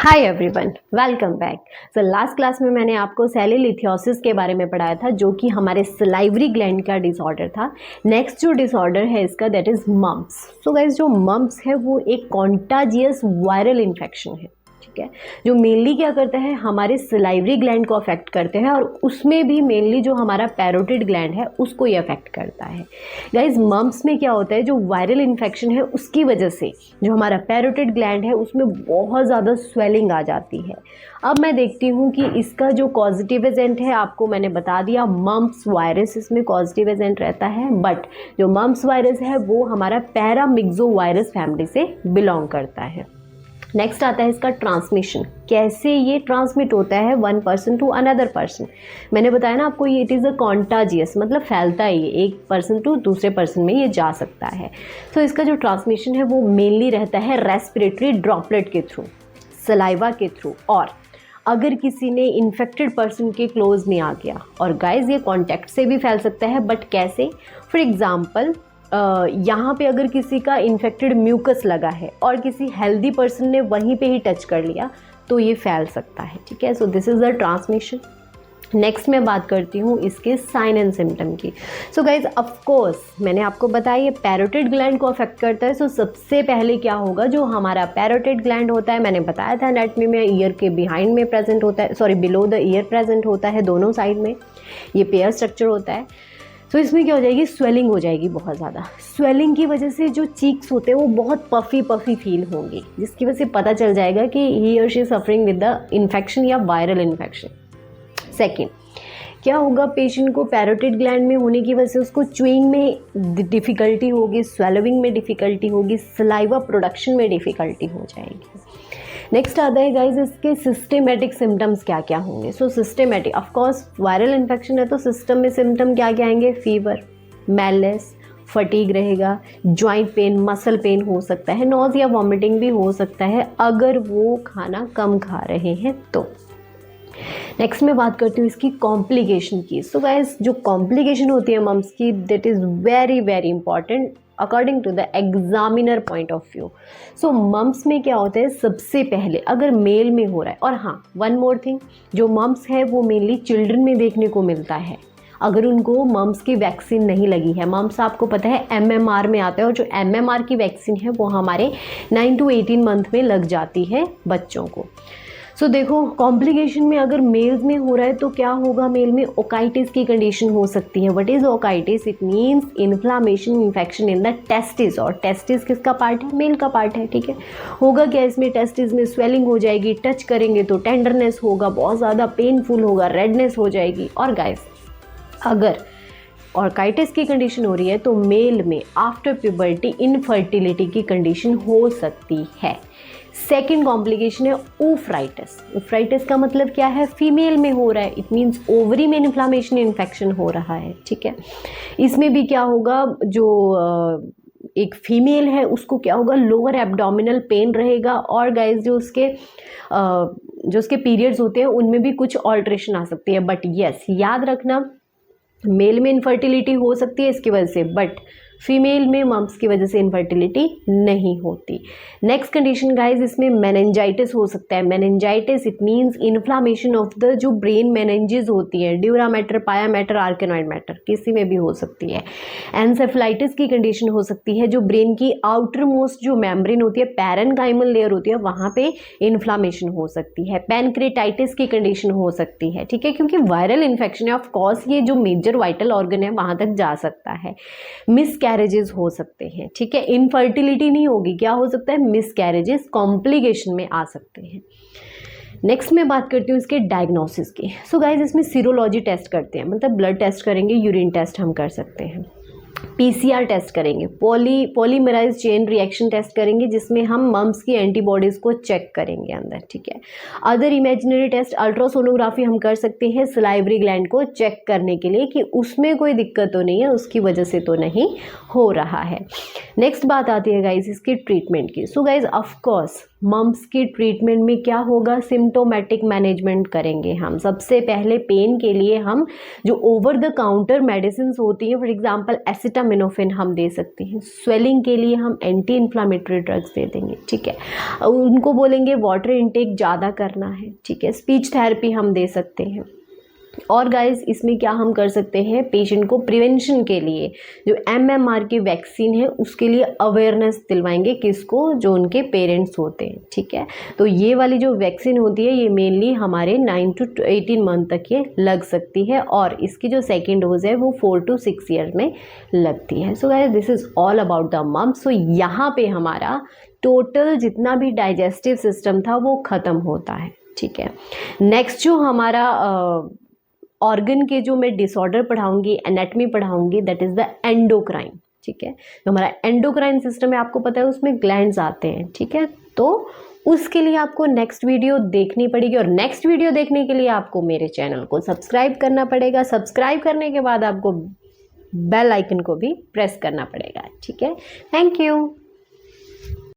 Hi everyone, welcome back. So last class में मैंने आपको सैलिलिथियोसिस के बारे में पढ़ाया था, जो कि हमारे सलाइवरी ग्लैंड का डिसऑर्डर था। नेक्स्ट जो डिसऑर्डर है इसका, that is mumps. So guys, जो मम्प्स है वो एक कॉन्टाजियस वायरल इन्फेक्शन है, ठीक है, जो मेनली क्या करता है, हमारे सलाइवरी ग्लैंड को अफेक्ट करते हैं और उसमें भी मेनली जो हमारा पैरोटिड ग्लैंड है उसको ये अफेक्ट करता है। गाइज, मम्प्स में क्या होता है, जो वायरल इन्फेक्शन है उसकी वजह से जो हमारा पैरोटिड ग्लैंड है उसमें बहुत ज़्यादा स्वेलिंग आ जाती है। अब मैं देखती हूँ कि इसका जो पॉजिटिव एजेंट है, आपको मैंने बता दिया मम्प्स वायरस इसमें पॉजिटिव एजेंट रहता है, बट जो मम्प्स वायरस है वो हमारा पैरामिक्सो वायरस फैमिली से बिलोंग करता है। नेक्स्ट आता है इसका ट्रांसमिशन, कैसे ये ट्रांसमिट होता है one person to another person. मैंने बताया ना आपको, ये इट इज़ अ कॉन्टाजियस, मतलब फैलता है, ये एक पर्सन टू दूसरे पर्सन में ये जा सकता है। तो इसका जो ट्रांसमिशन है वो मेनली रहता है रेस्पिरेटरी ड्रॉपलेट के थ्रू, सलाइवा के थ्रू, और अगर किसी ने इन्फेक्टेड पर्सन के क्लोज में आ गया। और गाइज, ये कॉन्टैक्ट से भी फैल सकता है, बट कैसे? फॉर एग्जाम्पल, यहाँ पे अगर किसी का इन्फेक्टेड म्यूकस लगा है और किसी हेल्दी पर्सन ने वहीं पे ही टच कर लिया तो ये फैल सकता है, ठीक है। So this is the transmission. Next मैं बात करती हूँ इसके साइन एंड सिम्टम की। सो गाइज, ऑफ कोर्स मैंने आपको बताया ये पैरोटिड ग्लैंड को अफेक्ट करता है। सो सबसे पहले क्या होगा, जो हमारा पैरोटिड ग्लैंड होता है, मैंने बताया था एनाटॉमी में ईयर के बिहाइंड में प्रेजेंट होता है, sorry below the year present होता है, दोनों साइड में ये पेयर स्ट्रक्चर होता है। तो इसमें क्या हो जाएगी, स्वेलिंग हो जाएगी बहुत ज़्यादा। स्वेलिंग की वजह से जो चीक्स होते हैं वो बहुत पफी फील होंगी, जिसकी वजह से पता चल जाएगा कि ही और she suffering with the infection या वायरल इन्फेक्शन। सेकेंड, क्या होगा, पेशेंट को पैरोटिड ग्लैंड में होने की वजह से उसको च्यूइंग में डिफ़िकल्टी होगी, स्वेलोइंग में डिफ़िकल्टी होगी, सलाइवा प्रोडक्शन में डिफ़िकल्टी हो जाएगी। नेक्स्ट आता है गाइज, इसके सिस्टेमेटिक सिम्टम्स क्या क्या होंगे। So systematic, of course viral infection है तो सिस्टम में सिम्टम क्या क्या आएंगे, फीवर, मैलनेस, फटीग रहेगा, जॉइंट पेन, मसल पेन हो सकता है, नॉज़िया वॉमिटिंग भी हो सकता है अगर वो खाना कम खा रहे हैं तो। नेक्स्ट मैं बात करती हूँ इसकी कॉम्प्लिकेशन की। सो गाइस, जो कॉम्प्लिकेशन होती है मम्स की, that is very very important according to the examiner point of view. So mumps में क्या होता है, सबसे पहले अगर मेल में हो रहा है, और हाँ वन मोर थिंग, जो मम्स है वो मेनली चिल्ड्रन में देखने को मिलता है अगर उनको मम्स की वैक्सीन नहीं लगी है। मम्स आपको पता है MMR में आता है, और जो MMR की वैक्सीन है वो हमारे 9 to 18 मंथ में लग जाती है बच्चों को। सो देखो, कॉम्प्लिकेशन में अगर मेल्स में हो रहा है तो क्या होगा, मेल में ओकाइटिस की कंडीशन हो सकती है। What is orchitis? It means inflammation, infection in the testis, और टेस्टिस किसका पार्ट है, मेल का पार्ट है, ठीक है। होगा क्या इसमें, टेस्टिस में स्वेलिंग हो जाएगी, टच करेंगे तो टेंडरनेस होगा, बहुत ज़्यादा पेनफुल होगा, रेडनेस हो जाएगी। और गाइस, अगर ऑर्काइटिस की कंडीशन हो रही है तो मेल में आफ्टर प्यूबर्टी इनफर्टिलिटी की कंडीशन हो सकती है। सेकेंड कॉम्प्लिकेशन है ऊफ्राइटिस। ऊफ्राइटिस का मतलब क्या है, फीमेल में हो रहा है, इट मीन्स ओवरी में इन्फ्लामेशन, इन्फेक्शन हो रहा है, ठीक है। इसमें भी क्या होगा, जो एक फीमेल है उसको क्या होगा, लोअर एब्डोमिनल पेन रहेगा, और गाइस जो उसके पीरियड्स होते हैं उनमें भी कुछ ऑल्ट्रेशन आ सकती है। बट यस, याद रखना, मेल में इनफर्टिलिटी हो सकती है इसकी वजह से, बट फीमेल में मम्स की वजह से इनफर्टिलिटी नहीं होती। नेक्स्ट कंडीशन गाइज, इसमें मेनिंजाइटिस हो सकता है। Meningitis it means inflammation of the जो ब्रेन मेनिंजेस होती है, ड्यूरा मैटर, पाया मैटर, आर्केनॉइड मैटर, किसी में भी हो सकती है। एंसेफेलाइटिस की कंडीशन हो सकती है, जो ब्रेन की आउटर मोस्ट जो मेम्ब्रेन होती है, पैरेन्काइमल लेयर होती है, वहाँ पे इन्फ्लामेशन हो सकती है। पैनक्रेटाइटिस की कंडीशन हो सकती है, ठीक है, क्योंकि वायरल इन्फेक्शन है, ऑफ कोर्स ये जो मेजर वाइटल ऑर्गन है वहाँ तक जा सकता है। मिसकैरेजेस हो सकते हैं, ठीक है, इनफर्टिलिटी नहीं होगी, क्या हो सकता है, मिसकैरेजेस कॉम्प्लिकेशन में आ सकते हैं। नेक्स्ट मैं बात करती हूँ इसके डायग्नोसिस की। सो गाइज, इसमें सीरोलॉजी टेस्ट करते हैं, मतलब ब्लड टेस्ट करेंगे, यूरिन टेस्ट हम कर सकते हैं, PCR टेस्ट करेंगे, पॉलीमराइज चेन रिएक्शन टेस्ट करेंगे, जिसमें हम मम्स की एंटीबॉडीज़ को चेक करेंगे अंदर, ठीक है। अदर इमेजिनरी टेस्ट, अल्ट्रासोनोग्राफी हम कर सकते हैं सलाइवरी ग्लैंड को चेक करने के लिए कि उसमें कोई दिक्कत तो नहीं है, उसकी वजह से तो नहीं हो रहा है। नेक्स्ट बात आती है गाइज इसकी ट्रीटमेंट की। So guys, of course mumps की ट्रीटमेंट में क्या होगा, सिम्टोमेटिक मैनेजमेंट करेंगे हम। सबसे पहले पेन के लिए हम जो ओवर द काउंटर मेडिसिन होती हैं, फॉर एग्जांपल एसिटामिनोफेन हम दे सकते हैं। स्वेलिंग के लिए हम एंटी इन्फ्लामेटरी ड्रग्स दे देंगे, ठीक है। उनको बोलेंगे वाटर इनटेक ज़्यादा करना है, ठीक है। स्पीच थेरेपी हम दे सकते हैं। और गाइस इसमें क्या हम कर सकते हैं, पेशेंट को प्रिवेंशन के लिए जो MMR की वैक्सीन है उसके लिए अवेयरनेस दिलवाएंगे, किसको, जो उनके पेरेंट्स होते हैं, ठीक है। तो ये वाली जो वैक्सीन होती है ये मेनली हमारे 9 to 18 मंथ तक ये लग सकती है, और इसकी जो सेकेंड डोज है वो 4 to 6 ईयर में लगती है। So guys this is all about the mumps. So यहाँ पे हमारा टोटल जितना भी डाइजेस्टिव सिस्टम था वो ख़त्म होता है, ठीक है। नेक्स्ट जो हमारा ऑर्गन के जो मैं डिसऑर्डर पढ़ाऊंगी, एनाटमी पढ़ाऊंगी, दैट इज़ द एंडोक्राइन, ठीक है। तो हमारा एंडोक्राइन सिस्टम है, आपको पता है उसमें ग्लैंड्स आते हैं, ठीक है। तो उसके लिए आपको नेक्स्ट वीडियो देखनी पड़ेगी, और नेक्स्ट वीडियो देखने के लिए आपको मेरे चैनल को सब्सक्राइब करना पड़ेगा। सब्सक्राइब करने के बाद आपको बेल आइकन को भी प्रेस करना पड़ेगा, ठीक है। Thank you.